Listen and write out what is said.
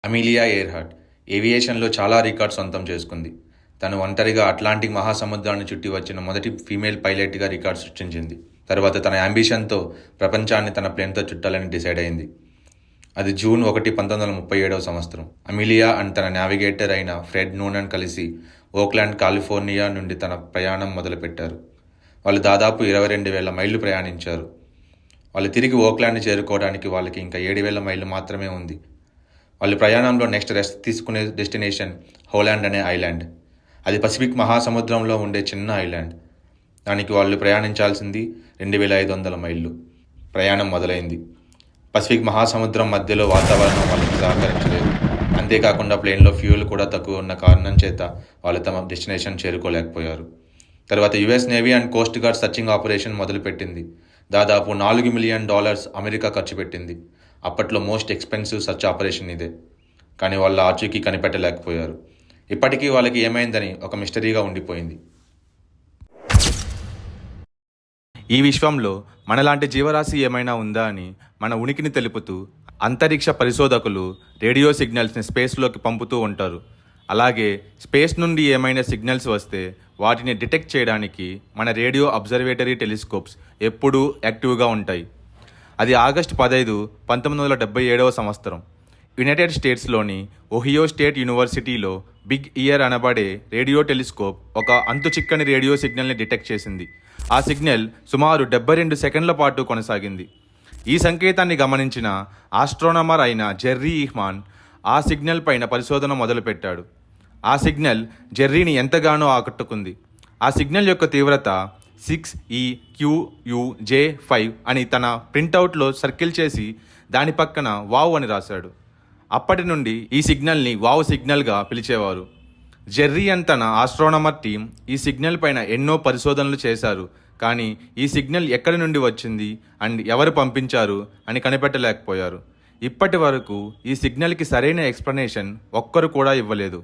Amelia ఎయిర్హార్ట్ ఏవియేషన్లో చాలా records సొంతం చేసుకుంది. తను ఒంటరిగా అట్లాంటిక్ మహాసముద్రాన్ని చుట్టి వచ్చిన మొదటి ఫీమేల్ పైలట్గా రికార్డ్ సృష్టించింది. తర్వాత తన అంబిషన్తో ప్రపంచాన్ని తన ప్లేన్తో చుట్టాలని డిసైడ్ అయింది. అది జూన్ 1, 1937 సంవత్సరం. అమీలియా అండ్ తన నావిగేటర్ అయిన ఫ్రెడ్ నూనన్ కలిసి ఓక్లాండ్, కాలిఫోర్నియా నుండి తన ప్రయాణం మొదలుపెట్టారు. వాళ్ళు దాదాపు 22,000 మైళ్ళు ప్రయాణించారు. వాళ్ళు తిరిగి ఓక్లాండ్ చేరుకోవడానికి వాళ్ళకి ఇంకా 7,000 మైళ్ళు మాత్రమే ఉంది. వాళ్ళ ప్రయాణంలో నెక్స్ట్ రెస్ట్ తీసుకునే డెస్టినేషన్ హోలాండ్ అనే ఐలాండ్. అది పసిఫిక్ మహాసముద్రంలో ఉండే చిన్న ఐలాండ్. దానికి వాళ్ళు ప్రయాణించాల్సింది 2,500 మైళ్ళు. ప్రయాణం మొదలైంది. పసిఫిక్ మహాసముద్రం మధ్యలో వాతావరణం వాళ్ళకి సహకరించలేదు. అంతేకాకుండా ప్లేన్లో ఫ్యూయల్ కూడా తక్కువ ఉన్న కారణం చేత వాళ్ళు తమ డెస్టినేషన్ చేరుకోలేకపోయారు. తర్వాత US navy and coast guard searching operation మొదలుపెట్టింది. దాదాపు $4 మిలియన్ అమెరికా ఖర్చు పెట్టింది. అప్పట్లో మోస్ట్ ఎక్స్పెన్సివ్ సర్చ్ ఆపరేషన్ ఇదే. కానీ వాళ్ళ ఆచూకీ కనిపెట్టలేకపోయారు. ఇప్పటికీ వాళ్ళకి ఏమైందని ఒక మిస్టరీగా ఉండిపోయింది. ఈ విశ్వంలో మనలాంటి జీవరాశి ఏమైనా ఉందా అని మన ఉనికిని తెలుపుతూ అంతరిక్ష పరిశోధకులు రేడియో సిగ్నల్స్ని స్పేస్లోకి పంపుతూ ఉంటారు. అలాగే స్పేస్ నుండి ఏమైనా సిగ్నల్స్ వస్తే వాటిని డిటెక్ట్ చేయడానికి మన రేడియో అబ్జర్వేటరీ టెలిస్కోప్స్ ఎప్పుడూ యాక్టివ్గా ఉంటాయి. అది ఆగస్టు 15, 1977 సంవత్సరం. యునైటెడ్ స్టేట్స్లోని ఒహియో స్టేట్ యూనివర్సిటీలో బిగ్ ఇయర్ అనబడే రేడియో టెలిస్కోప్ ఒక అంతుచిక్కని రేడియో సిగ్నల్ని డిటెక్ట్ చేసింది. ఆ సిగ్నల్ సుమారు 72 సెకండ్ల పాటు కొనసాగింది. ఈ సంకేతాన్ని గమనించిన ఆస్ట్రోనమర్ అయిన జెర్రీ ఈహ్మాన్ ఆ సిగ్నల్ పైన పరిశోధన మొదలుపెట్టాడు. ఆ సిగ్నల్ జెర్రీని ఎంతగానో ఆకట్టుకుంది. ఆ సిగ్నల్ యొక్క తీవ్రత 6EQUJ5 అని తన ప్రింటౌట్లో సర్కిల్ చేసి దాని పక్కన వావ్ అని రాశాడు. అప్పటి నుండి ఈ సిగ్నల్ని వావ్ సిగ్నల్గా పిలిచేవారు. జెర్రీ అండ్ తన ఆస్ట్రోనమర్ టీం ఈ సిగ్నల్ పైన ఎన్నో పరిశోధనలు చేశారు. కానీ ఈ సిగ్నల్ ఎక్కడి నుండి వచ్చింది అండ్ ఎవరు పంపించారు అని కనిపెట్టలేకపోయారు. ఇప్పటి వరకు ఈ సిగ్నల్కి సరైన ఎక్స్ప్లెనేషన్ ఒక్కరు కూడా ఇవ్వలేదు.